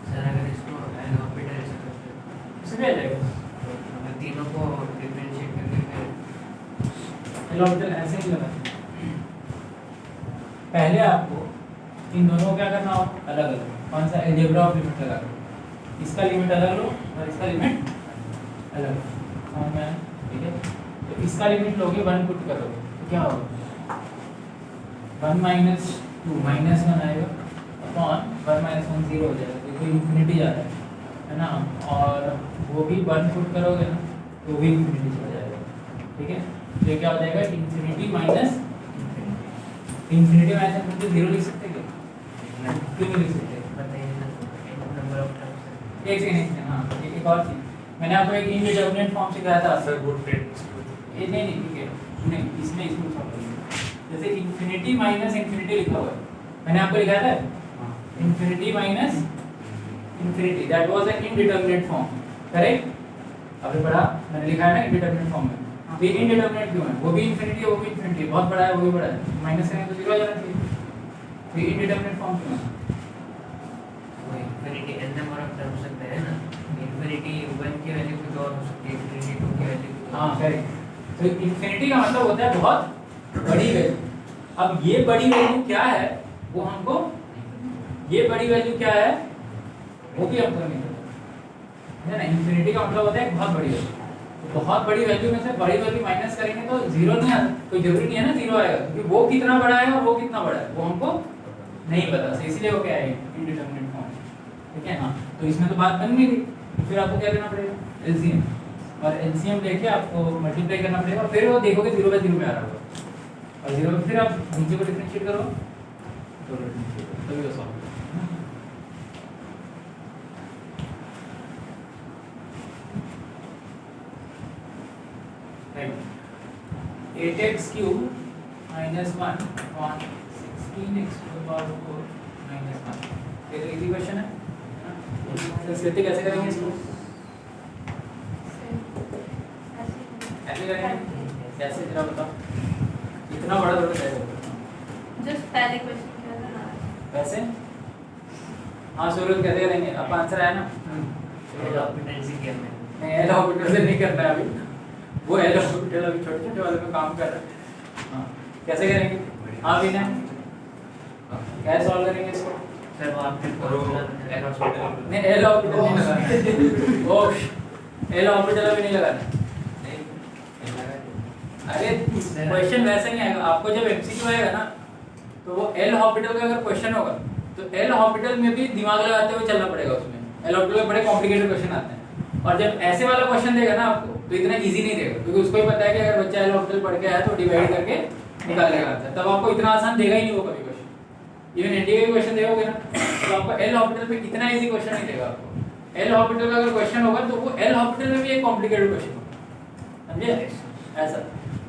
सर अगर इसको एल ऑर्बिटल ऐसे करते हैं इसमें आ जाएगा अगर तीनों को डिफरेंशिएट करके फिर एल ऑर्बिटल ऐसे ही लगाते हैं। पहले आपको इन दोनों को क्या करना होगा? अलग अलग, कौन सा? अलजेब्रा ऑफ लिमिट लगा लो, इसका लिमिट अलग लो और इसका लिमिट अलग लो, समझ में आया? ठीक है, तो इसका लिमिट लोगे 1 पुट करोगे तो क्या होगा? 1 माइनस 2 माइनस 1 आएगा अपॉन 1 माइनस 1 0 हो जाएगा, देखो इन्फिनिटी जा रहा है ना, और वो भी 1 पुट करोगे ना तो भी इन्फिनिटी चला जाएगा, ठीक है? तो ये क्या हो जाएगा? Infinity minus infinity minus infinity 0 लिख सकते हैं क्या? क्यों नहीं लिख सकते? बताइए ना नंबर ऑफ टर्म्स एक सेकंड, हाँ एक और चीज मैंने आपको एक इनडिटरमिनेट फॉर्म सिखाया था सर, गुड फ्रेंड्स, ये नहीं ठीक है, नहीं इसमें इसमें सॉल्व करेंगे, जैसे इन्फिनिटी माइनस इन्फिनिटी लिखा हुआ है, मैंने आपको लिखा था infinity minus infinity, that was an indeterminate form, correct? आपने पढ़ा, मैंने लिखा है ना इनडिटरमिनेट फॉर्म में, तो ये इनडिटरमिनेट क्यों है? वो भी इन्फिनिटी है, वो भी इन्फिनिटी है, बहुत बड़ा है, वो भी बड़ा है, माइनस करेंगे तो 0 आ जाना चाहिए, तो ये इनडिटरमिनेट फॉर्म क्यों है? वो infinity n number of terms सकते हैं ना, इन्फिनिटी 1 की वैल्यू कुछ और हो सकती है, इन्फिनिटी 2 की वैल्यू कुछ और। हाँ करेक्ट, तो इन्फिनिटी का मतलब होता है बहुत बड़ी वैल्यू। अब ये बड़ी वैल्यू क्या है वो हमको, ये बड़ी वैल्यू क्या है वो भी हमको नहीं पता है ना। इन्फिनिटी का मतलब होता है बहुत बड़ी वैल्यू, तो बहुत बड़ी वैल्यू में से बड़ी वैल्यू माइनस करेंगे तो 0 नहीं आता, कोई जरूरी नहीं है ना 0 आएगा, क्योंकि वो कितना बड़ा है और वो कितना बड़ा है वो हमको नहीं पता, तो इसलिए वो क्या है इनडिटरमिनेट फॉर्म, ठीक है ना। तो इसमें तो बात बन नहीं रही, फिर आपको क्या करना पड़ेगा? एलसीएम, और एलसीएम लेके आपको मल्टीप्लाई करना पड़ेगा, फिर वो देखोगे 0 बाय 0 में आ रहा होगा, और 0 में फिर आप नीचे को डिफरेंशिएट करो तो तभी वो solve right. 8x cube minus 1 upon 16x to the power 4 minus 1, ये तो इजी क्वेश्चन है ना। संस्कृति कैसे करेंगे इसको? ऐसे करेंगे, कैसे जरा बताओ, इतना बड़ा थोड़ा सा जस्ट पहले क्वेश्चन क्या था ना? वैसे हाँ सूरज कैसे करेंगे? आपका आंसर आया ना? एल ऑर्बिटल से किया मैंने, नहीं एल ऑर्बिटल से नहीं करना है अभी, वो एल ऑर्बिटल अभी छोटे छोटे वाले में काम कर रहा है। हाँ कैसे करेंगे? हाँ भी ना, कैसे सॉल्व करेंगे इसको? सर वो आपने फॉर्मूला एल ऑर्बिटल नहीं एल ऑर्बिटल नहीं लगाना, ओ एल ऑर्बिटल अभी नहीं लगाना। अरे क्वेश्चन वैसे नहीं आएगा, आपको जब एमसीक्यू आएगा ना तो वो एल ऑर्बिटल का अगर क्वेश्चन होगा तो एल ऑर्बिटल में भी दिमाग लगाते हुए चलना पड़ेगा, उसमें एल ऑर्बिटल में बड़े कॉम्प्लिकेटेड क्वेश्चन आते हैं, और जब ऐसे वाला क्वेश्चन देगा ना आपको तो इतना इजी नहीं देगा, क्योंकि उसको ही पता है कि अगर बच्चा एल ऑर्बिटल पढ़ के आया तो डिवाइड करके निकाल लेगा, तब आपको इतना आसान देगा ही नहीं वो कभी क्वेश्चन। इवन एनडीए का क्वेश्चन देखोगे ना तो आपको एल ऑर्बिटल पे इतना इजी क्वेश्चन नहीं देगा आपको। एल ऑर्बिटल का अगर क्वेश्चन होगा तो वो एल ऑर्बिटल में भी एक कॉम्प्लिकेटेड क्वेश्चन होगा, समझे ऐसा।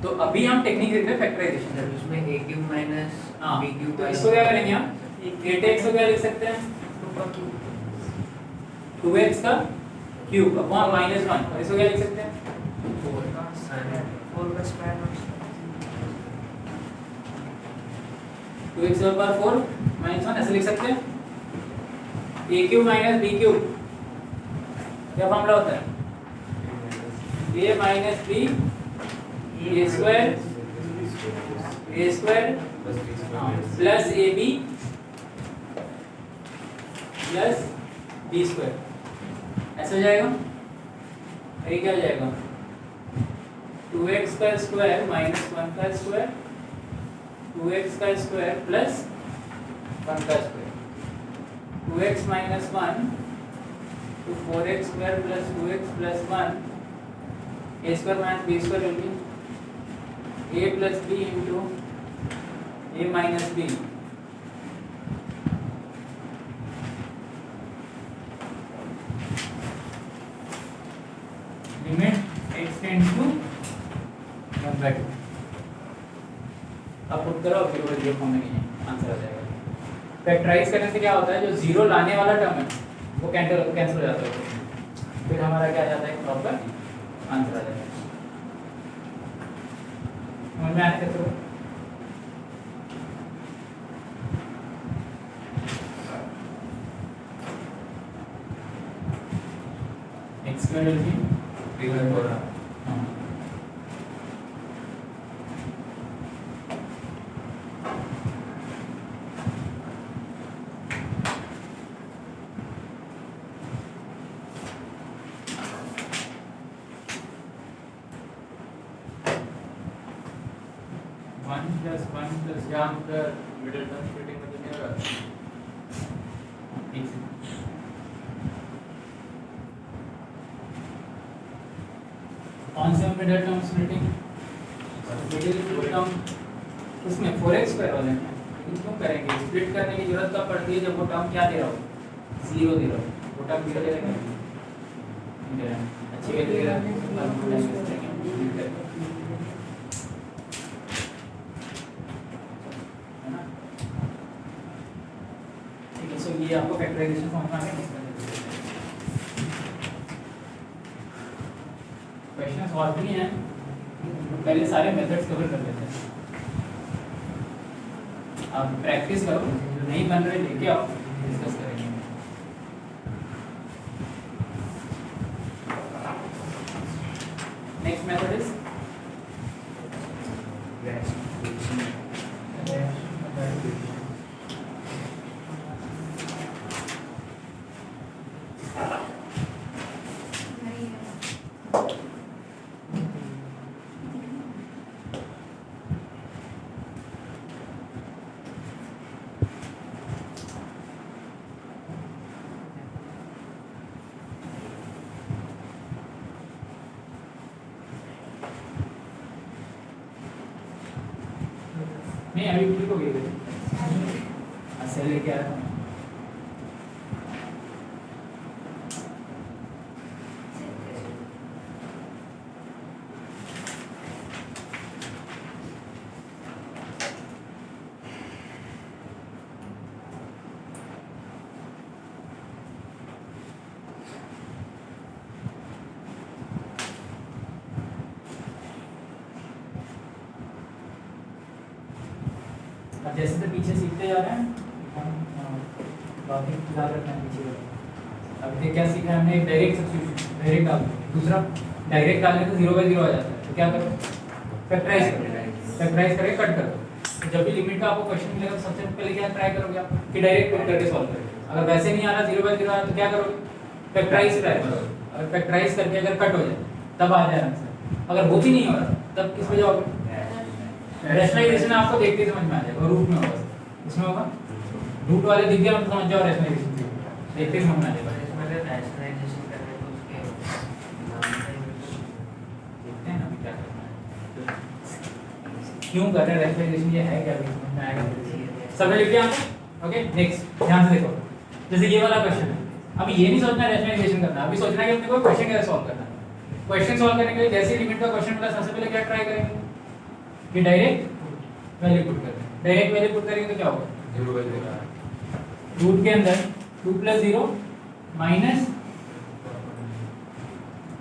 तो अभी हम टेक्निक देखते हैं फैक्टराइजेशन। सर उसमें a क्यूब माइनस हाँ, b क्यूब तो इसको क्या करेंगे हम, 8x को क्या लिख सकते हैं, 2x का क्यूब अपॉन -1, और इसको क्या लिख सकते हैं, 4 का स्क्वायर 2x पर 4 -1 ऐसे लिख सकते हैं। a cube minus b cube क्या फॉर्मूला होता है, a minus b a square plus ab plus b square, ऐसे हो जाएगा। ये क्या हो जाएगा, 2x का स्क्वायर माइनस 1 का स्क्वायर 2x का स्क्वायर प्लस 1 का स्क्वायर 2x माइनस 1 तो 4x square plus 2x plus 1 a square minus b square will be a plus b into a minus b limit x tends to 1/2। अब put करो, फिर वो zero form में नहीं है, answer आ जाएगा। फैक्टराइज करने से क्या होता है, जो जीरो लाने वाला टर्म है वो कैंसिल हो जाता है, फिर हमारा क्या आ जाता है, प्रॉपर आंसर आ जाता है। समझ में आने कैसे, x square will B 3/4 1 plus यहाँ पर मिडिल टर्म स्प्लिटिंग मतलब क्या होगा, कौन से middle term splitting, middle term उसमें 4x स्क्वायर वाले में, लेकिन क्यों करेंगे, स्प्लिट करने की जरूरत कब पड़ती है, जब वो टर्म क्या दे रहा हो, 0 दे रहा हो, वो टर्म 0 दे रहा है, अच्छी वैल्यू दे रहा है, ये आपको फैक्टराइजेशन समझ में आ गया। क्वेश्चन सॉल्व नहीं है, पहले सारे मेथड्स कवर कर लेते हैं। अब प्रैक्टिस करो, जो नहीं बन रहे लेके आओ, डिस्कस करेंगे। नेक्स्ट मेथड इज नहीं, अभी ठीक हो गई सेल लेके आया था। अब जैसे तो पीछे सीखते जा रहे हैं, बाकी याद रखना है पीछे। अब ये क्या सीखा है हमने, एक डायरेक्ट सब्स्टिट्यूशन, डायरेक्ट डाल दो, दूसरा डायरेक्ट डालने से 0/0 आ जाता है, तो क्या करो, फैक्टराइज करो, फैक्टराइज करके कट कर दो। तो जब भी लिमिट का आपको क्वेश्चन मिलेगा तो सबसे पहले क्या ट्राई करोगे आप, कि डायरेक्ट पुट करके सॉल्व करोगे। अगर वैसे नहीं आ रहा 0/0 आया तो क्या करोगे, फैक्टराइज ट्राई करोगे। अगर फैक्टराइज करके अगर कट हो जाए तब आ जाए आंसर। अगर वो भी नहीं हो रहा तब किस पे जाओगे, रैशनलाइजेशन आपको देखते समझ में आ जाएगा, रूट में होगा, इसमें होगा रूट वाले दिख गया मतलब समझ जाओ रैशनलाइजेशन देखते समझ में आ जाएगा। रैशनलाइजेशन करने को उसके देखते हैं ना अभी क्या करना है, क्यों कर रहे हैं रैशनलाइजेशन, ये है क्या, समझ में आएगा। सब लिख दिया आपने, ओके। नेक्स्ट ध्यान से देखो, जैसे ये वाला क्वेश्चन है, अभी ये नहीं सोचना रैशनलाइजेशन करना, अभी सोचना है कि अपने को क्वेश्चन कैसे सॉल्व करना है। क्वेश्चन सॉल्व करने के लिए जैसे लिमिट का क्वेश्चन मिला सबसे पहले क्या ट्राई करेंगे कि डायरेक्ट वैल्यू पुट करते हैं। डायरेक्ट वैल्यू पुट करेंगे तो क्या होगा, 0 by 0 रूट के अंदर 2 + 0 माइनस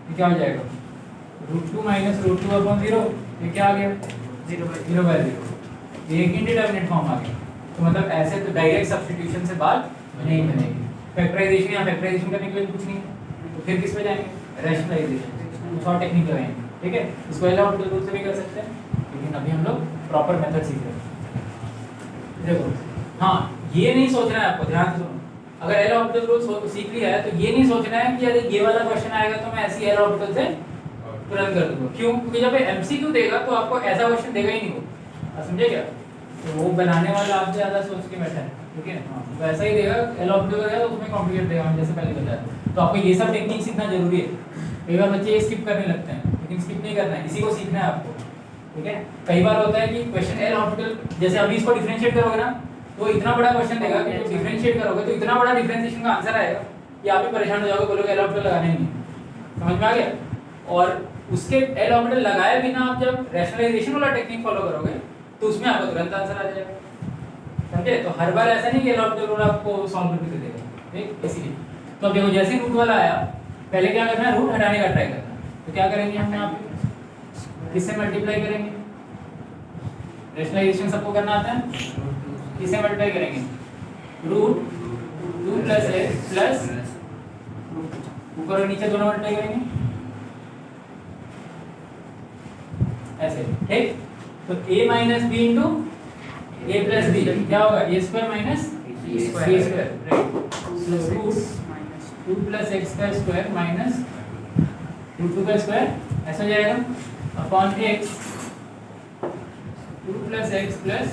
ये क्या हो जाएगा, √2 - √2/0, ये क्या आ गया 0/0। ये एक इंडिटरमिनेट फॉर्म आ गया। तो मतलब ऐसे तो डायरेक्ट सब्स्टिट्यूशन से बात नहीं बनेगी। फैक्टराइजेशन या फैक्टराइजेशन करने के लिए कुछ नहीं है, तो फिर किस पे जाएंगे, रैशनलाइजेशन, कुछ और टेक्निक लगाएंगे। ठीक है, इसको एल ऑप्टिकल रूल से भी कर सकते हैं, लेकिन अभी हम लोग प्रॉपर मेथड सीख रहे हैं। देखो हाँ, ये नहीं सोचना है आपको, ध्यान से सुनो। अगर एल ऑप्टिकल रूल सीख लिया है तो ये नहीं सोचना है कि अरे ये वाला क्वेश्चन आएगा तो मैं ऐसी एल ऑप्टिकल से तुरंत कर दूंगा। क्यों? क्योंकि जब एमसीक्यू देगा तो आपको ऐसा क्वेश्चन देगा ही नहीं वो, समझे क्या? तो वो बनाने वाला आपसे ज़्यादा सोच के बैठा है, ठीक है? हाँ, वैसा ही देगा, एल ऑप्टिकल देगा तो उसमें कॉम्प्लिकेट देगा, जैसे पहले बताया। तो आपको ये सब टेक्निक सीखना जरूरी है। कई बार बच्चे ये स्किप करने लगते हैं, लेकिन स्किप नहीं करना है, इसी को सीखना है आपको, ठीक है? कई बार होता है कि क्वेश्चन एल ऑप्टिकल, जैसे अभी इसको डिफरेंशिएट करोगे ना तो इतना बड़ा क्वेश्चन देगा कि जब डिफरेंशिएट करोगे तो इतना बड़ा डिफरेंशिएशन का आंसर आएगा कि आप भी परेशान हो जाओगे, बोलोगे एल ऑप्टिकल लगाना ही नहीं। समझ में आ गया? और उसके एल ऑप्टिकल लगाए बिना आप जब रैशनलाइजेशन वाला टेक्निक फॉलो करोगे तो उसमें आपको तुरंत आंसर आ जाएगा, समझे? तो हर बार ऐसा नहीं कि एल ऑप्टिकल रूल आपको सॉल्व करके दे देगा, ठीक? इसीलिए तो अब देखो, जैसे रूट वाला आया, पहले क्या करना है, रूट हटाने का ट्राई करना है। तो क्या करेंगे हम यहाँ पे, किससे मल्टीप्लाई करेंगे? रैशनलाइजेशन सबको करना आता है, किससे मल्टीप्लाई करेंगे, √2 + x प्लस ऊपर और नीचे दोनों मल्टीप्लाई करेंगे ऐसे, ठीक? तो a - b * a + b क्या होगा, a² - b² right, √2 + x² minus √2 का स्क्वायर ऐसा हो जाएगा अपॉन x 2 + x प्लस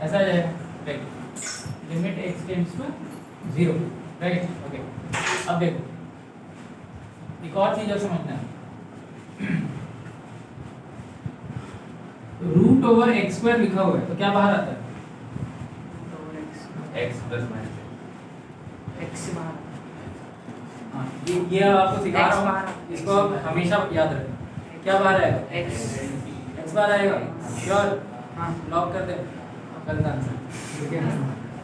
ऐसा आ जाएगा, right? Limit x tends to 0, right? Okay, अब देखो एक और चीज और समझना है। √/x² लिखा हुआ है तो क्या बाहर आता है, x + हाँ, ये आपको सिखा रहा हूँ, इसको आप हमेशा याद रखें। क्या बाहर आएगा, x बाहर आएगा, श्योर? लॉक कर दे, गलत आंसर, ठीक है?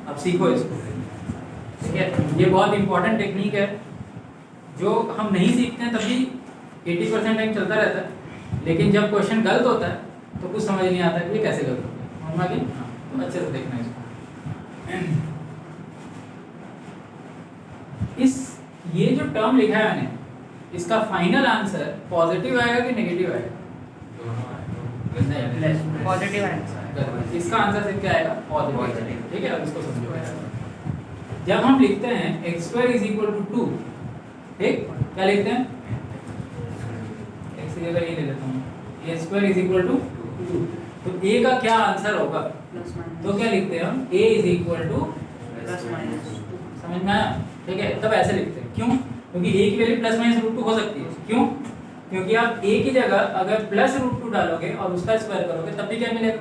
अब सीखो इसको, ठीक है? ये बहुत इंपॉर्टेंट टेक्निक है जो हम नहीं सीखते हैं तभी 80% टाइम चलता रहता है, लेकिन जब क्वेश्चन गलत होता है तो कुछ समझ नहीं आता कि ये कैसे गलत होता है। समझ में आ गया? तो अच्छे से देखना इसको। इस ये जो टर्म लिखा है मैंने, इसका फाइनल आंसर पॉजिटिव आएगा कि नेगेटिव आएगा? Positive answer. इसका आंसर सिर्फ क्या आएगा, पॉजिटिव, ठीक है? अब इसको समझो। जब हम लिखते हैं x² = 2, ठीक? क्या लिखते हैं, x की जगह ये ले लेता हूँ, a² = 2, तो a का क्या आंसर होगा, तो क्या लिखते हैं हम, a = समझ में आया? ठीक है, तब ऐसे लिखते हैं। क्यों? क्योंकि a की वैल्यू ±√2 हो सकती है। क्यों? क्योंकि आप a की जगह अगर +√2 डालोगे और उसका स्क्वायर करोगे तब भी क्या मिलेगा,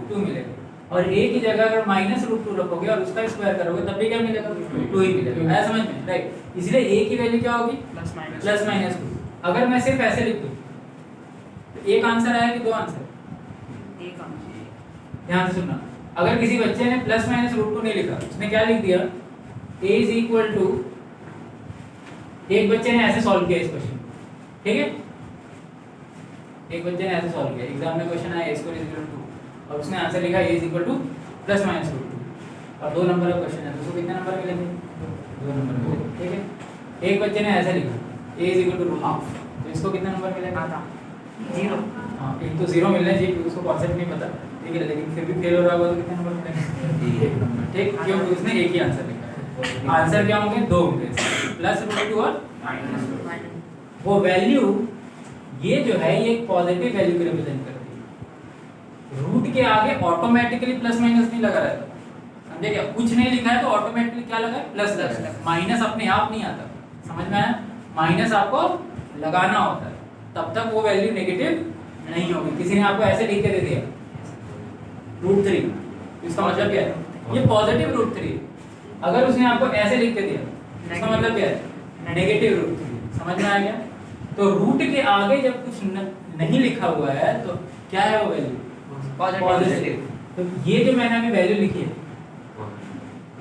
2 मिलेगा। और a की जगह अगर -√2 रखोगे और उसका स्क्वायर करोगे तब भी क्या मिलेगा, 2 ही मिलेगा। आया समझ में? राइट, इसलिए a की वैल्यू क्या होगी, ±2। अगर मैं सिर्फ ऐसे लिख दूं तो एक आंसर आया कि दो आंसर, ध्यान से सुनना। अगर किसी बच्चे ने +-√2 नहीं लिखा, उसने क्या लिख दिया, a = एक बच्चे ने ऐसे सॉल्व किया इस क्वेश्चन, ठीक है? एक बच्चे ने ऐसे सॉल्व किया, एग्जाम में क्वेश्चन आया a² = 2 और उसने आंसर लिखा a = +-√2 और 2 नंबर का क्वेश्चन है तो उसको कितने नंबर मिलेंगे, 2 नंबर मिलेंगे, ठीक है? एक बच्चे ने ऐसा लिखा a = ½ तो इसको कितने नंबर मिलेगा, 0। हाँ, एक तो 0 मिलना चाहिए क्योंकि उसको कॉन्सेप्ट नहीं पता, ठीक है? लेकिन फिर भी फेल हो रहा होगा तो कितने नंबर मिलेंगे, 1 नंबर, ठीक? क्योंकि उसने एक ही आंसर लिखा है। आंसर क्या होंगे, 2 होंगे, +√2 और -√2। वो वैल्यू ये जो है ये एक पॉजिटिव वैल्यू को रिप्रेजेंट करती है। रूट के आगे ऑटोमेटिकली +- नहीं लगा रहता, समझे क्या? कुछ नहीं लिखा है तो ऑटोमेटिकली क्या लगा है, प्लस लगा है। माइनस अपने आप नहीं आता, समझ में आया? माइनस आपको लगाना होता है, तब तक वो वैल्यू नेगेटिव नहीं होगी। किसी ने आपको ऐसे लिख के दे दिया √3, इसका मतलब क्या है, ये पॉजिटिव √3, अगर उसने आपको ऐसे लिख के दिया, इसका मतलब क्या है? Negative root. समझ में आ गया? तो रूट के आगे जब कुछ नहीं लिखा हुआ है तो क्या है वो वैल्यू? पॉजिटिव। तो ये जो मैंने अभी वैल्यू लिखी है,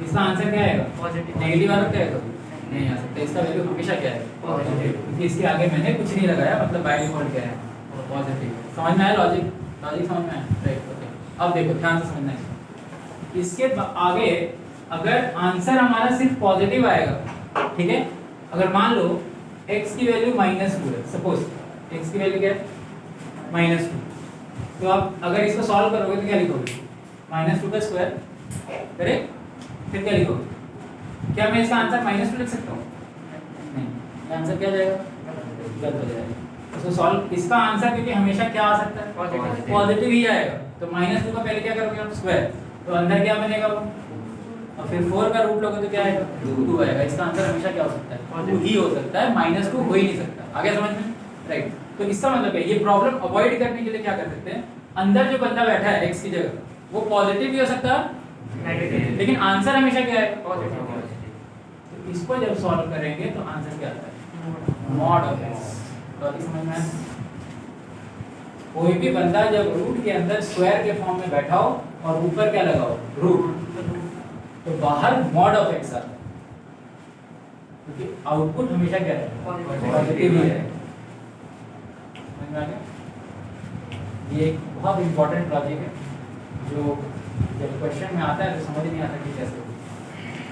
इसका आंसर क्या आएगा? पॉजिटिव। नेगेटिव आ सकता है कभी? नहीं आ सकता। इसका वैल्यू हमेशा क्या है? पॉजिटिव। क्योंकि इसके आगे मैंने कुछ नहीं लगाया, मतलब बाय डिफॉल्ट क्या है? पॉजिटिव। समझ में आया लॉजिक? लॉजिक समझ में आया? Right, okay. अब देखो ध्यान से समझना है। इसके आगे अगर आंसर हमारा सिर्फ पॉजिटिव आएगा, ठीक है? अगर मान लो x की वैल्यू -2 है, सपोज x की वैल्यू क्या है? -2। तो आप अगर इसको सॉल्व करोगे तो क्या लिखोगे? -2 का स्क्वायर, करेक्ट? फिर क्या लिखोगे? क्या मैं इसका आंसर -2 लिख सकता हूँ? नहीं, ये आंसर क्या जाएगा? गलत हो जाएगा। इसको सॉल्व, इसका आंसर क्योंकि हमेशा क्या आ सकता है? पॉजिटिव। पॉजिटिव ही आएगा। तो -2 का पहले क्या करोगे आप? स्क्वायर। तो अंदर क्या बनेगा वो? और फिर 4 का रूट लोगे तो क्या आएगा? 2 आएगा। इसका आंसर हमेशा क्या हो सकता है? 2 ही हो सकता है, -2 हो ही नहीं सकता। आगे समझ में? राइट। तो इसका मतलब है ये प्रॉब्लम अवॉइड करने के लिए क्या कर सकते हैं? अंदर जो बंदा बैठा है x की जगह, वो पॉजिटिव भी हो सकता है, नेगेटिव। लेकिन आंसर हमेशा क्या है? पॉजिटिव। तो इसको जब सॉल्व करेंगे तो आंसर क्या आता है? Mod of x। लॉजिक समझ में आया? कोई भी बंदा जब रूट के अंदर स्क्वायर के फॉर्म में बैठा हो और ऊपर क्या लगाओ? रूट, तो बाहर मॉड ऑफ x आता है, क्योंकि आउटपुट हमेशा क्या है? पॉजिटिव ही है। समझ में आ गया? ये एक बहुत इंपॉर्टेंट लॉजिक है जो जब क्वेश्चन में आता है तो समझ नहीं आता कि कैसे होगा,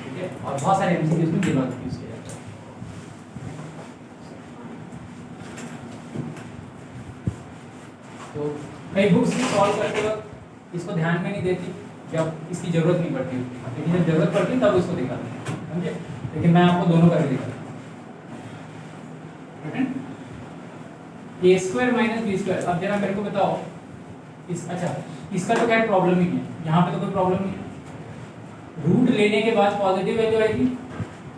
ठीक है? और बहुत सारे एमसीक्यूज में ये लॉजिक यूज किया जाता है। तो कई बुक्स सॉल्व करते वक्त इसको ध्यान में नहीं देती जब इसकी जरूरत नहीं पड़ती, लेकिन जब जरूरत पड़ती है तब उसको दिखाते हैं, समझे? लेकिन मैं आपको दोनों करके दिखाता हूँ। a square minus b square. अब जरा मेरे को बताओ अच्छा इसका तो क्या प्रॉब्लम ही नहीं है, यहाँ पे तो कोई प्रॉब्लम नहीं है। रूट लेने के बाद पॉजिटिव वैल्यू आएगी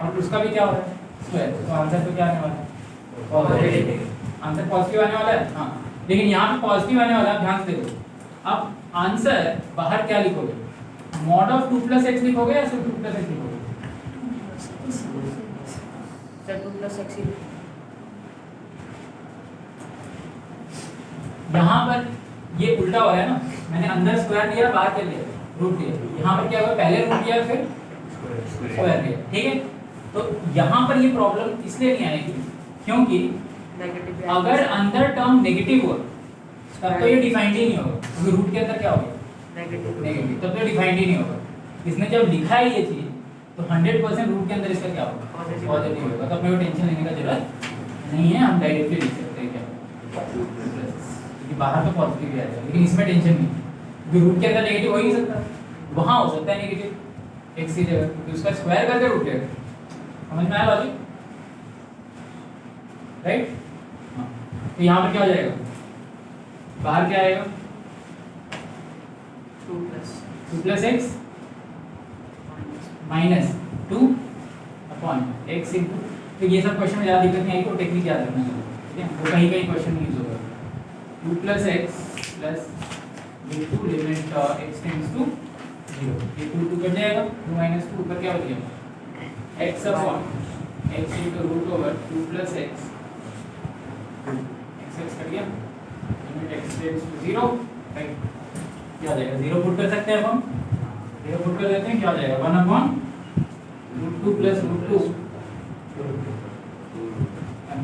और उसका भी क्या हो रहा है? स्क्वायर। तो आंसर तो क्या आने वाला है? पॉजिटिव। आंसर पॉजिटिव आने वाला है, हाँ। लेकिन यहाँ पे पॉजिटिव आने वाला है, ध्यान से देखो। अब आंसर बाहर क्या लिखोगे? मॉड ऑफ 2 + x लिखोगे या सिर्फ 2 + x लिखोगे? Sir 2 + x। यहाँ पर ये उल्टा हो रहा है ना, मैंने अंदर स्क्वायर लिया, बाहर क्या लिया? रूट लिया। यहाँ पर क्या हुआ? पहले रूट लिया फिर स्क्वायर लिया, ठीक है? तो यहाँ पर ये प्रॉब्लम इसलिए नहीं आएगी क्योंकि नेगेटिव। अगर अंदर टर्म नेगेटिव हुआ तब तो ये डिफाइंड ही नहीं होगा, क्योंकि रूट के अंदर क्या होगा? नेगेटिव। नेगेटिव, तब तो डिफाइंड ही नहीं होगा। इसने जब लिखा है ये चीज तो 100% रूट के अंदर इसका क्या होगा? पॉजिटिव होगा। तो अपने को टेंशन लेने का जरूरत नहीं है, हम डायरेक्टली लिख सकते हैं क्या? क्योंकि बाहर तो पॉजिटिव ही आएगा, लेकिन इसमें टेंशन नहीं, क्योंकि रूट के अंदर नेगेटिव हो ही नहीं सकता, वहाँ हो सकता है नेगेटिव x की जगह, क्योंकि उसका स्क्वायर करके रूट लेगा। समझ में आया लॉजिक? राइट? हाँ। तो यहाँ पर क्या हो जाएगा? बाहर क्या आएगा? 2 + x -2 अपॉन x इंटू, तो ये सब क्वेश्चन में ज़्यादा दिक्कत नहीं आएगी, तो टेक्निक याद रखना है, ठीक है? वो कहीं कहीं क्वेश्चन में यूज होगा। 2 + x + v2 limit x tends to 0, ये 2 कट जाएगा, 2 - 2 ऊपर क्या बचेगा? x upon x into √2 + x, x cut गया, limit x tends to 0, right? क्या आ जाएगा? 0 पुट कर सकते हैं हम, 0 पुट कर देते हैं, क्या आ जाएगा? 1/√2 + √2 and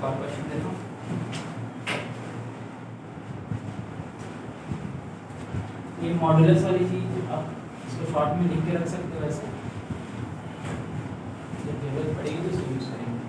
और क्वेश्चन देता हूँ। ये मॉडुलस वाली चीज आप इसको शॉर्ट में लिख के रख सकते हो, वैसे जब जरूरत पड़ेगी तो इसको यूज करेंगे।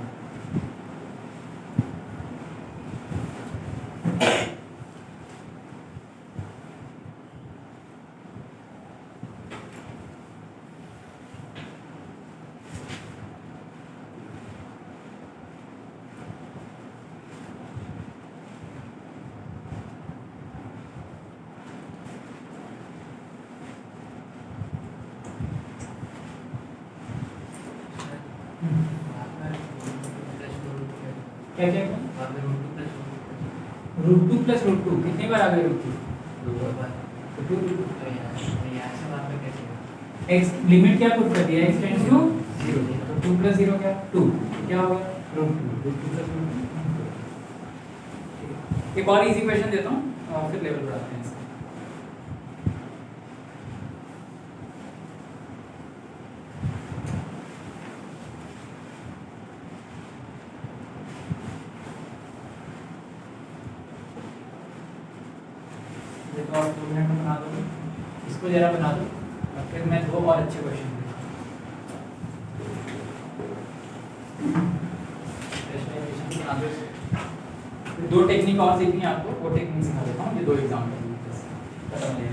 वहाँ पर प्लस क्या क्या वहाँ पे root two plus root two कितनी बार आ गए रूट टू दो बार तो टू तो यहाँ से वहाँ पे कैसे होगा? एक्स लिमिट क्या पुट कर दिया एक्स टेंड्स टू जीरो तो टू प्लस जीरो क्या टू क्या हो गया root two plus root two. एक और इजी क्वेश्चन देता हूँ और फिर लेवल बढ़ाते हैं इसका। ये तो आप 2 मिनट में बना दोगे, इसको जरा बना दो और फिर मैं दो और अच्छे क्वेश्चन बना दो। दो टेक्निक और सीखनी है आपको, वो टेक्निक सिखा देता हूँ, ये दो एग्जाम्पल खत्म हो जाएगा।